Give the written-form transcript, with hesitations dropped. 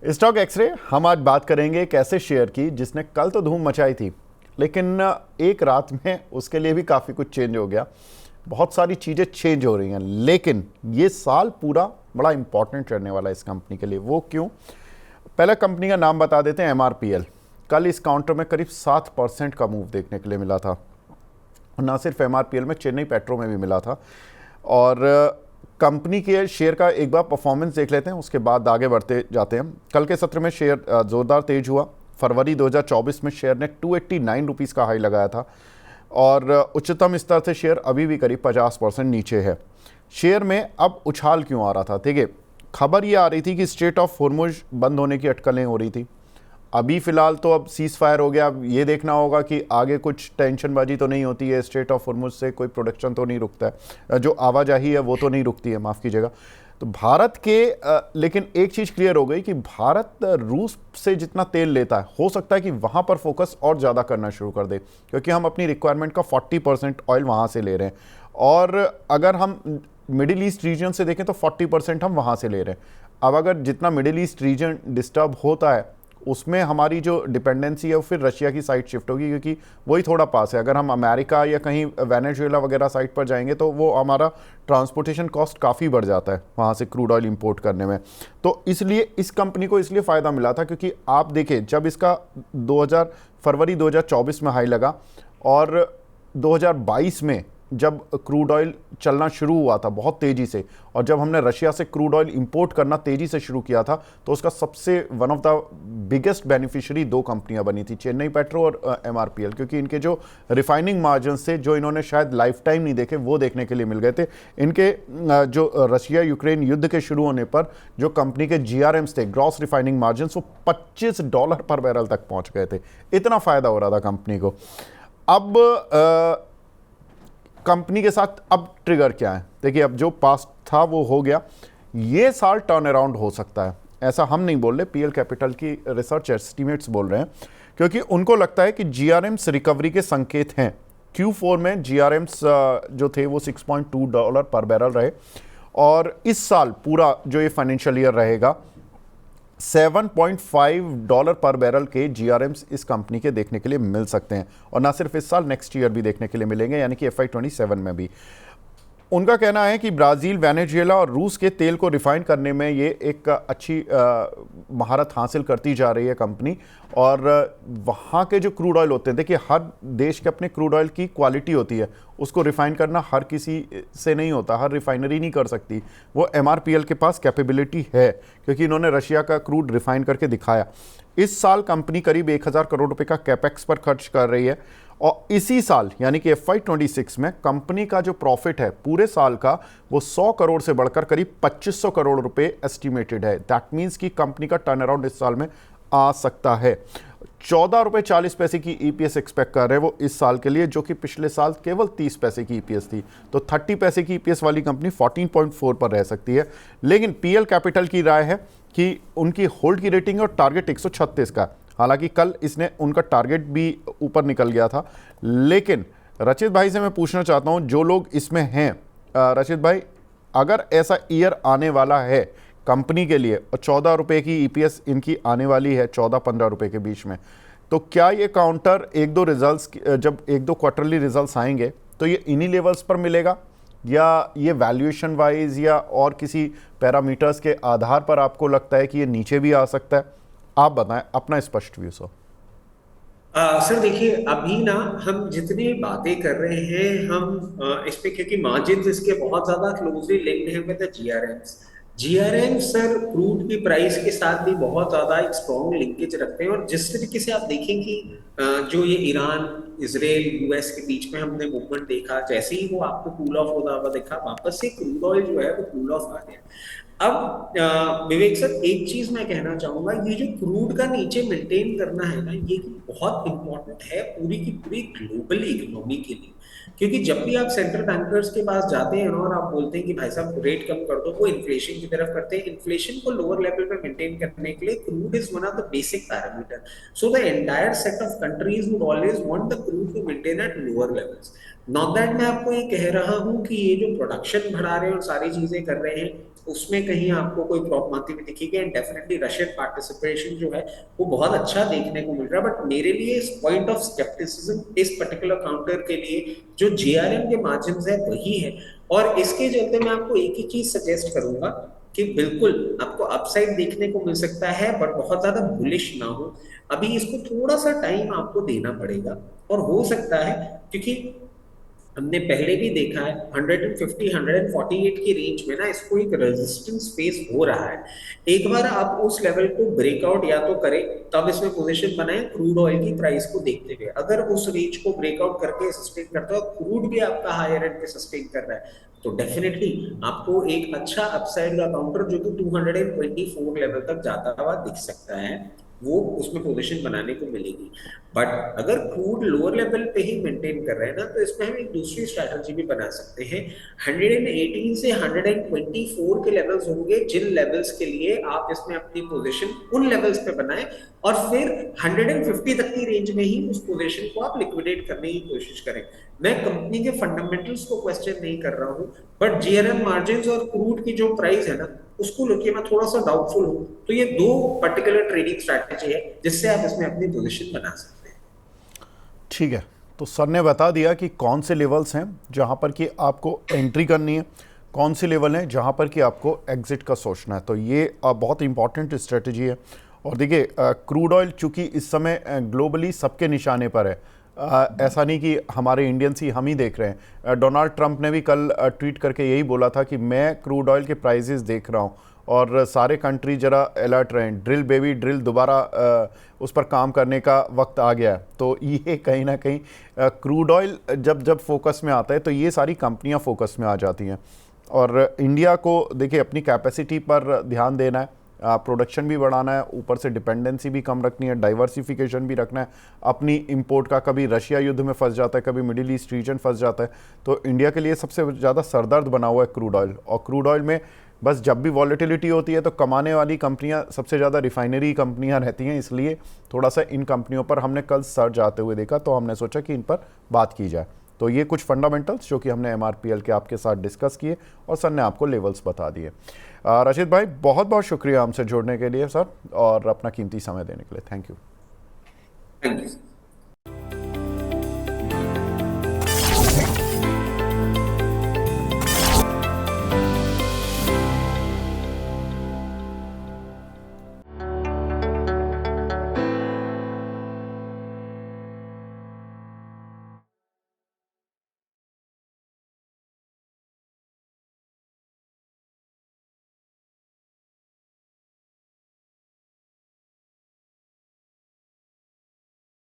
Stock x ray हम आज बात करेंगे एक ऐसे शेयर की जिसने कल तो धूम मचाई थी, लेकिन एक रात में उसके लिए भी काफ़ी कुछ चेंज हो गया। बहुत सारी चीज़ें चेंज हो रही हैं, लेकिन ये साल पूरा बड़ा इंपॉर्टेंट रहने वाला है इस कंपनी के लिए। वो क्यों? पहले कंपनी का नाम बता देते हैं, एमआरपीएल। कल इस काउंटर में करीब 7% का मूव देखने के लिए मिला था। ना सिर्फ एमआरपीएल में, चेन्नई पेट्रो में भी मिला था। और कंपनी के शेयर का एक बार परफॉर्मेंस देख लेते हैं, उसके बाद आगे बढ़ते जाते हैं। कल के सत्र में शेयर ज़ोरदार तेज हुआ। फरवरी 2024 में शेयर ने 289 रुपीज़ का हाई लगाया था और उच्चतम स्तर से शेयर अभी भी करीब 50% नीचे है। शेयर में अब उछाल क्यों आ रहा था? देखिए, खबर ये आ रही थी कि स्ट्रेट ऑफ हॉर्मुज़ बंद होने की अटकलें हो रही थी। अभी फ़िलहाल तो अब सीज़ फायर हो गया। अब ये देखना होगा कि आगे कुछ टेंशनबाजी तो नहीं होती है, स्ट्रेट ऑफ हॉर्मुज़ से कोई प्रोडक्शन तो नहीं रुकता है, जो आवाजाही है वो तो नहीं रुकती है, माफ़ कीजिएगा। तो भारत के लेकिन एक चीज़ क्लियर हो गई कि भारत रूस से जितना तेल लेता है, हो सकता है कि वहाँ पर फोकस और ज़्यादा करना शुरू कर दे, क्योंकि हम अपनी रिक्वायरमेंट का 40% ऑयल वहाँ से ले रहे हैं। और अगर हम मिडिल ईस्ट रीजन से देखें तो 40% हम वहाँ से ले रहे हैं। अब अगर जितना मिडिल ईस्ट रीजन डिस्टर्ब होता है, उसमें हमारी जो डिपेंडेंसी है वो फिर रशिया की साइड शिफ्ट होगी, क्योंकि वही थोड़ा पास है। अगर हम अमेरिका या कहीं वेनेजुएला वगैरह साइड पर जाएंगे तो वो हमारा ट्रांसपोर्टेशन कॉस्ट काफ़ी बढ़ जाता है वहाँ से क्रूड ऑयल इंपोर्ट करने में। तो इसलिए इस कंपनी को इसलिए फ़ायदा मिला था, क्योंकि आप देखें जब इसका 2000 फरवरी 2024 में हाई लगा और 2022 में जब क्रूड ऑयल चलना शुरू हुआ था बहुत तेज़ी से, और जब हमने रशिया से क्रूड ऑयल इंपोर्ट करना तेज़ी से शुरू किया था, तो उसका सबसे one of the biggest beneficiary दो कंपनियां बनी थी, चेन्नई पेट्रो और एमआरपीएल, क्योंकि इनके जो रिफाइनिंग मार्जिन से जो इन्होंने शायद लाइफ टाइम नहीं देखे वो देखने के लिए मिल गए थे। इनके जो रशिया यूक्रेन युद्ध के शुरू होने पर जो कंपनी के जीआरएम्स थे, ग्रॉस रिफाइनिंग मार्जिन, वो $25 पर बैरल तक पहुंच गए थे। इतना फ़ायदा हो रहा था कंपनी को। अब कंपनी के साथ अब ट्रिगर क्या है? देखिए, अब जो पास्ट था वो हो गया। ये साल टर्न अराउंड हो सकता है, ऐसा हम नहीं बोल रहे, पीएल कैपिटल की रिसर्च एस्टीमेट्स बोल रहे हैं, क्योंकि उनको लगता है कि जीआरएम्स रिकवरी के संकेत हैं। Q4 में जीआरएम्स जो थे वो $6.2 पर बैरल रहे, और इस साल पूरा जो ये फाइनेंशियल ईयर रहेगा, $7.5 पर बैरल के जीआरएम्स इस कंपनी के देखने के लिए मिल सकते हैं। और ना सिर्फ इस साल, नेक्स्ट ईयर भी देखने के लिए मिलेंगे, यानी कि FY27 में भी। उनका कहना है कि ब्राज़ील, वेनेजुएला और रूस के तेल को रिफाइन करने में ये एक अच्छी महारत हासिल करती जा रही है कंपनी। और वहाँ के जो क्रूड ऑयल होते हैं, देखिए हर देश के अपने क्रूड ऑयल की क्वालिटी होती है, उसको रिफाइन करना हर किसी से नहीं होता, हर रिफाइनरी नहीं कर सकती। वो एमआरपीएल के पास कैपेबिलिटी है, क्योंकि इन्होंने रशिया का क्रूड रिफाइन करके दिखाया। इस साल कंपनी करीब 1000 करोड़ रुपए का कैपेक्स पर खर्च कर रही है, और इसी साल यानी कि FY26 में कंपनी का जो प्रॉफिट है पूरे साल का, वो 100 करोड़ से बढ़कर करीब 2500 करोड़ रुपए एस्टिमेटेड है। दैट मीन्स कि कंपनी का टर्न अराउंड इस साल में आ सकता है। ₹14.40 की ईपीएस एक्सपेक्ट कर रहे हैं वो इस साल के लिए, जो कि पिछले साल केवल 30 पैसे की ईपीएस थी। तो 30 पैसे की ईपीएस वाली कंपनी 14.4 पर रह सकती है। लेकिन पीएल कैपिटल की राय है कि उनकी होल्ड की रेटिंग और टारगेट 136 का। हालांकि कल इसने उनका टारगेट भी ऊपर निकल गया था। लेकिन रचित भाई से मैं पूछना चाहता हूं, जो लोग इसमें हैं, रचित भाई, अगर ऐसा ईयर आने वाला है कंपनी के लिए और ₹14 की ईपीएस इनकी आने वाली है, 14-15 रुपए के बीच में, तो क्या ये काउंटर एक दो रिजल्ट्स, जब एक दो क्वार्टरली रिजल्ट्स आएंगे तो ये इन्हीं लेवल्स पर मिलेगा, या ये वैल्यूएशन वाइज या और किसी पैरामीटर्स के आधार पर आपको लगता है कि ये नीचे भी आ सकता है? आप बताएं अपना स्पष्ट व्यू सर। सर देखिए, अभी ना हम जितनी बातें कर रहे हैं हम इस पे, क्योंकि मार्जिन इसके बहुत ज्यादा क्लोजली लिंक्ड है with the GRMs. GRM sir crude की प्राइस के साथ भी बहुत ज्यादा एक स्ट्रॉन्ग लिंकेज रखते हैं। और जिस तरीके से आप देखें कि जो ये ईरान, इसराइल, यूएस के बीच में हमने मूवमेंट देखा, जैसे ही वो आपको कूल ऑफ होता हुआ देखा, वापस से क्रूड ऑयल जो है वो कूल ऑफ आ गया। अब विवेक सर, एक चीज मैं कहना चाहूंगा, ये जो क्रूड का नीचे मेंटेन करना है ना, ये बहुत इंपॉर्टेंट है पूरी की पूरी ग्लोबल इकोनॉमी के लिए। क्योंकि जब भी आप सेंट्रल बैंकर्स के पास जाते हैं और आप बोलते हैं कि भाई साहब रेट कम कर दो, वो इन्फ्लेशन की तरफ करते हैं। इन्फ्लेशन को लोअर लेवल पे मेंटेन करने के लिए crude is one of the basic parameter. So the entire set of countries would always want the crude to maintain at lower levels. Not that मैं आपको ये कह रहा हूं कि ये जो प्रोडक्शन बढ़ा रहे हैं और सारी चीजें कर रहे हैं, उसमें कहीं आपको कोई प्रॉब्लम आती हुई दिखेगी। एंड डेफिनेटली रशियन पार्टिसिपेशन जो है वो बहुत अच्छा देखने को मिल रहा है। बट मेरे लिए इस पॉइंट ऑफ स्केप्टिसिज्म इस पर्टिकुलर काउंटर के लिए जो जीआरएम के मार्जिन है वही है। और इसके चलते मैं आपको एक ही चीज सजेस्ट करूंगा कि बिल्कुल आपको अपसाइड देखने को मिल सकता है, बट बहुत ज्यादा बुलिश ना हो। अभी इसको थोड़ा सा टाइम आपको देना पड़ेगा। और हो सकता है, क्योंकि हमने पहले भी देखा है 150 148 की रेंज में ना इसको एक रेजिस्टेंस फेस हो रहा है। एक बार आप उस लेवल को ब्रेकआउट या तो करें, तब इसमें पोजीशन बनाएं क्रूड ऑयल की प्राइस को देखते हुए। अगर उस रेंज को ब्रेकआउट करके सस्टेन करता है, क्रूड भी आपका हायर एंड पे सस्टेन कर रहा है, तो डेफिनेटली आपको एक अच्छा अपसाइड का काउंटर जो कि 224 लेवल तक जाता हुआ दिख सकता है, वो उसमें पोजीशन बनाने को मिलेगी। बट अगर क्रूड लोअर लेवल पे ही मेंटेन कर रहे हैं ना, तो इसमें हम एक दूसरी स्ट्रैटेजी भी बना सकते हैं। 118 से 124 के लेवल्स होंगे जिन लेवल्स के लिए आप इसमें अपनी पोजीशन उन लेवल्स पे बनाएं, और फिर 150 तक की रेंज में ही उस पोजीशन को आप लिक्विडेट करने की कोशिश करें। मैं कंपनी के फंडामेंटल्स को क्वेश्चन नहीं कर रहा हूं, बट जीआरएम मार्जिन और क्रूड की जो प्राइस है ना, उसको लेके मैं थोड़ा सा डाउटफुल हूं। तो ये दो पर्टिकुलर ट्रेडिंग स्ट्रैटेजी है जिससे आप इसमें अपनी पोजीशन बना सकते हैं। ठीक है, तो सर ने बता दिया कि कौन से लेवल्स हैं जहां पर कि आपको एंट्री करनी है, कौन से लेवल हैं जहां पर कि आपको एग्जिट का सोचना है। तो ये बहुत इंपॉर्टेंट स्ट्रेटजी है। और देखिए, क्रूड ऑयल चूंकि इस समय ग्लोबली सबके निशाने पर है, ऐसा नहीं कि हमारे इंडियंस ही हम ही देख रहे हैं। डोनाल्ड ट्रंप ने भी कल ट्वीट करके यही बोला था कि मैं क्रूड ऑयल के प्राइसेस देख रहा हूँ और सारे कंट्री जरा अलर्ट रहें, ड्रिल बेबी ड्रिल, दोबारा उस पर काम करने का वक्त आ गया है। तो ये कहीं ना कहीं क्रूड ऑयल जब जब फोकस में आता है तो ये सारी कंपनियां फोकस में आ जाती हैं। और इंडिया को देखिए अपनी कैपेसिटी पर ध्यान देना है, प्रोडक्शन भी बढ़ाना है, ऊपर से डिपेंडेंसी भी कम रखनी है, डाइवर्सिफिकेशन भी रखना है अपनी इंपोर्ट का। कभी रशिया युद्ध में फंस जाता है, कभी मिडिल ईस्ट रीजन फंस जाता है। तो इंडिया के लिए सबसे ज़्यादा सरदर्द बना हुआ है क्रूड ऑयल। और क्रूड ऑयल में बस जब भी वॉलेटिलिटी होती है तो कमाने वाली कंपनियां सबसे ज़्यादा रिफाइनरी कंपनियां रहती हैं, इसलिए थोड़ा सा इन कंपनियों पर हमने कल सर्ज आते हुए देखा, तो हमने सोचा कि इन पर बात की जाए। तो ये कुछ फंडामेंटल्स जो कि हमने एमआरपीएल के आपके साथ डिस्कस किए और सर ने आपको लेवल्स बता दिए। रशीद भाई, बहुत बहुत शुक्रिया हमसे जुड़ने के लिए सर, और अपना कीमती समय देने के लिए। Thank you. Thank you.